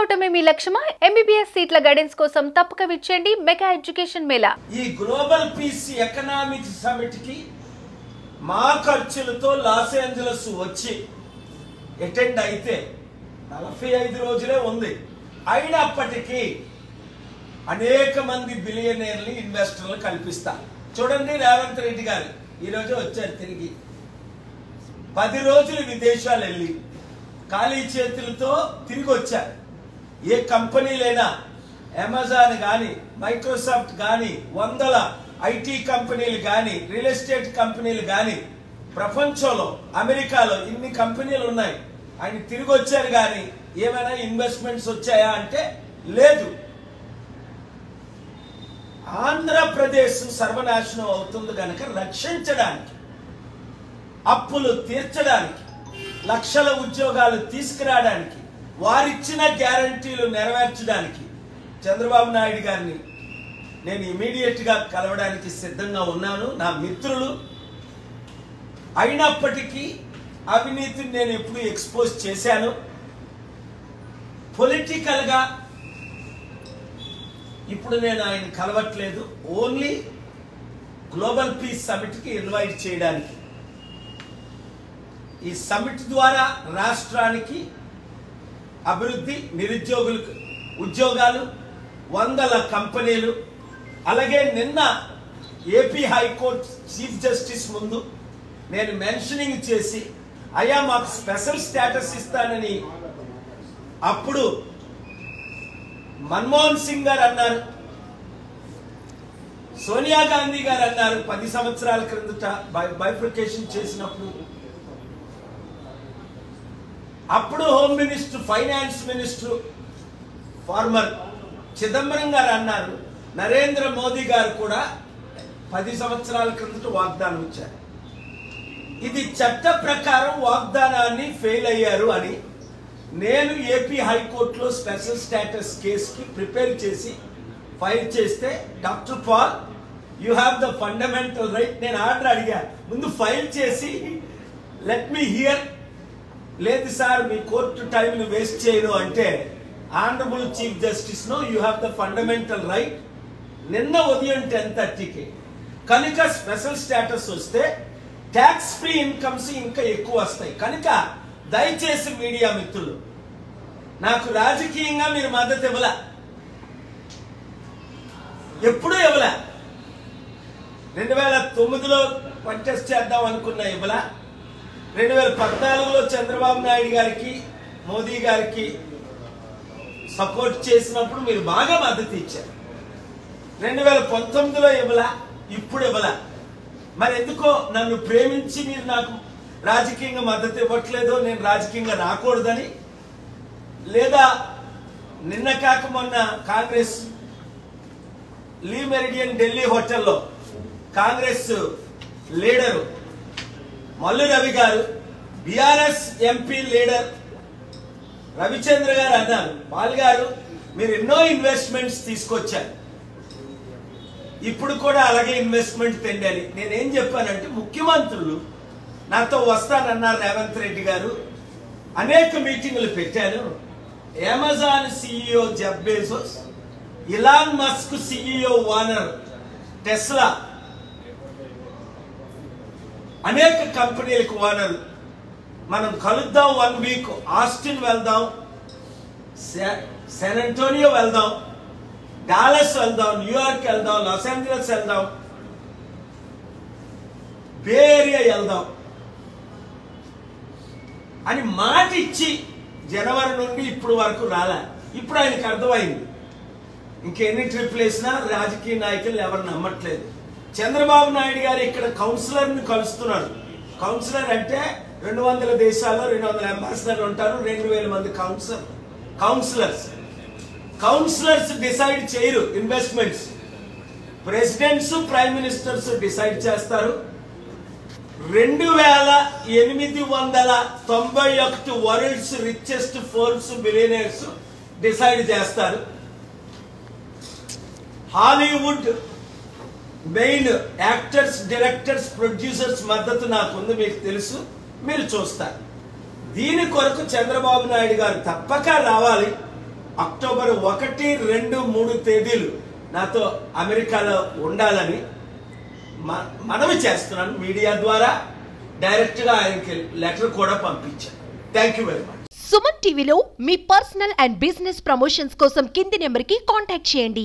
అవటమే మీ లక్ష్యమా? MBBS సీట్ల guidance కోసం తప్పక విచ్చేయండి మెగా ఎడ్యుకేషన్ మేళా. ఈ గ్లోబల్ పీస్ ఎకనామిక్ సమిట్ కి మా ఖర్చులతో లాస్ ఏంజలస్ వచ్చి అటెండ్ అయితే 45 రోజులే ఉంది. అయినప్పటికీ అనేక మంది బిలియనీర్లు ఇన్వెస్టర్లు కల్పిస్తారు. చూడండి, రేవంత్ రెడ్డి గారు ఈరోజు వచ్చారు. తిరిగి 10 రోజులు విదేశాలు వెళ్ళి ఖాళీ చేతులతో తిరిగి వచ్చారు. ఏ కంపెనీలైనా అమెజాన్ కానీ, మైక్రోసాఫ్ట్ కానీ, 100 ఐటీ కంపెనీలు కానీ, రియల్ ఎస్టేట్ కంపెనీలు కానీ, ప్రపంచంలో అమెరికాలో ఇన్ని కంపెనీలు ఉన్నాయి. ఆయన తిరిగి వచ్చారు కానీ ఏమైనా ఇన్వెస్ట్మెంట్స్ వచ్చాయా అంటే లేదు. ఆంధ్రప్రదేశ్ సర్వనాశనం అవుతుంది కనుక రక్షించడానికి, అప్పులు తీర్చడానికి, లక్షల ఉద్యోగాలు తీసుకురావడానికి, వారిచ్చిన గ్యారంటీలు నెరవేర్చడానికి చంద్రబాబు నాయుడు గారిని నేను ఇమీడియట్ గా కలవడానికి సిద్ధంగా ఉన్నాను. నా మిత్రులు అయినప్పటికీ అవినీతిని నేను ఎప్పుడు ఎక్స్పోజ్ చేశాను. పొలిటికల్ గా ఇప్పుడు నేను ఆయన కలవట్లేదు. ఓన్లీ గ్లోబల్ పీస్ సమిట్ కి ఇన్వైట్ చేయడానికి. ఈ సమిట్ ద్వారా రాష్ట్రానికి అభివృద్ధి, నిరుద్యోగులకు ఉద్యోగాలు, 100 కంపెనీలు. అలాగే నిన్న ఏపీ హైకోర్టు చీఫ్ జస్టిస్ ముందు నేను మెన్షనింగ్ చేసి అయ్యా మాకు స్పెషల్ స్టేటస్ ఇస్తానని అప్పుడు మన్మోహన్ సింగ్ గారు అన్నారు, సోనియా గాంధీ గారు అన్నారు 10 సంవత్సరాల క్రిందట బైఫర్కేషన్ చేసినప్పుడు. అప్పుడు home minister, finance minister former Chidambaram గారు అన్నారు. నరేంద్ర మోదీ గారు కూడా 10 సంవత్సరాల క్రిందట వాగ్దానం ఇచ్చారు. ఇది చట్ట ప్రకారం వాగ్దానాన్ని ఫెయిల్ అయ్యారు అని నేను ఏపీ హైకోర్టులో స్పెషల్ స్టేటస్ కేసుకి ప్రిపేర్ చేసి ఫైల్ చేస్తే, doctor Paul you have the fundamental right, నేను ఆర్డర్ అడిగా ముందు ఫైల్ చేసి లెట్ మీ హియర్. లేదు సార్ మీ కోర్టు టైంని వేస్ట్ చేయను అంటే, honourable chief justice no you have the fundamental right. నిన్న ఉదయం 10:30కి కనుక స్పెషల్ స్టేటస్ వస్తే ట్యాక్స్ ఫ్రీ ఇన్కమ్స్ ఇంకా ఎక్కువ వస్తాయి. కనుక దయచేసి మీడియా మిత్రులు, నాకు రాజకీయంగా మీరు మద్దతు ఇవ్వలే, ఎప్పుడూ ఇవ్వలే. 2009లో కంటెస్ట్ చేద్దాం అనుకున్నా ఇవ్వలే. 2014లో చంద్రబాబు నాయుడు గారికి, మోదీ గారికి సపోర్ట్ చేసినప్పుడు మీరు బాగా మద్దతు ఇచ్చారు. 2019లో ఇవ్వలా, ఇప్పుడు ఇవ్వలా. మరి ఎందుకో నన్ను ప్రేమించి మీరు నాకు రాజకీయంగా మద్దతు ఇవ్వట్లేదు, నేను రాజకీయంగా రాకూడదని, లేదా నిన్న కాక మొన్న కాంగ్రెస్ లీ మెరిడియన్ ఢిల్లీ హోటల్లో కాంగ్రెస్ లీడరు మల్లు రవి గారు, బీఆర్ఎస్ ఎంపీ లీడర్ రవిచంద్ర గారు అన్నారు, పాల్ గారు మీరు ఎన్నో ఇన్వెస్ట్మెంట్స్ తీసుకొచ్చారు, ఇప్పుడు కూడా అలాగే ఇన్వెస్ట్మెంట్ తెండాలి. నేనేం చెప్పానంటే, ముఖ్యమంత్రులు నాతో వస్తానన్నారు రేవంత్ రెడ్డి గారు, అనేక మీటింగులు పెట్టాను. Amazon CEO Jeff Bezos, Elon Musk CEO Warner, Tesla, అనేక కంపెనీలకు ఓనర్, మనం కలుద్దాం. 1 వీక్ ఆస్టిన్ వెళ్దాం, శాన్ అంటోనియో వెళ్దాం, డాలస్ వెళ్దాం, న్యూయార్క్ వెళ్దాం, లాస్ ఏంజలస్ వెళ్దాం, బే ఏరియా వెళ్దాం అని మాట ఇచ్చి జనవరి నుండి ఇప్పుడు వరకు రాలే. ఇప్పుడు ఆయనకు అర్థమైంది ఇంకెన్ని ట్రిప్లు వేసినా రాజకీయ నాయకులు ఎవరు నమ్మట్లేదు. చంద్రబాబు నాయుడు గారు ఇక్కడ కౌన్సిలర్ని కలుస్తున్నారు. కౌన్సిలర్ అంటే 200 దేశాల్లో 200 అంబాసిడర్లు ఉంటారు, 2000 మంది కౌన్సిలర్స్ డిసైడ్ చేయరు investments. Presidents, prime ministers decide చేస్తారు. 2891 world's richest Forbes billionaires decide చేస్తారు. Hollywood main actors, directors, producers మద్దతు నాకుంది, మీకు తెలుసు, మీరు చూస్తారు. దీని కొరకు చంద్రబాబు నాయుడు గారు తప్పక రావాలి. అక్టోబర్ 1, 2, 3 తేదీలు నాతో అమెరికాలో ఉండాలని మనవి చేస్తున్నాను. మీడియా ద్వారా డైరెక్ట్గా ఆయనకి లెటర్ కూడా పంపించాను. Thank you very much. Suman టీవీలో మీ పర్సనల్ అండ్ బిజినెస్ ప్రమోషన్స్ కోసం కింది నెంబర్కి కాంటాక్ట్ చేయండి.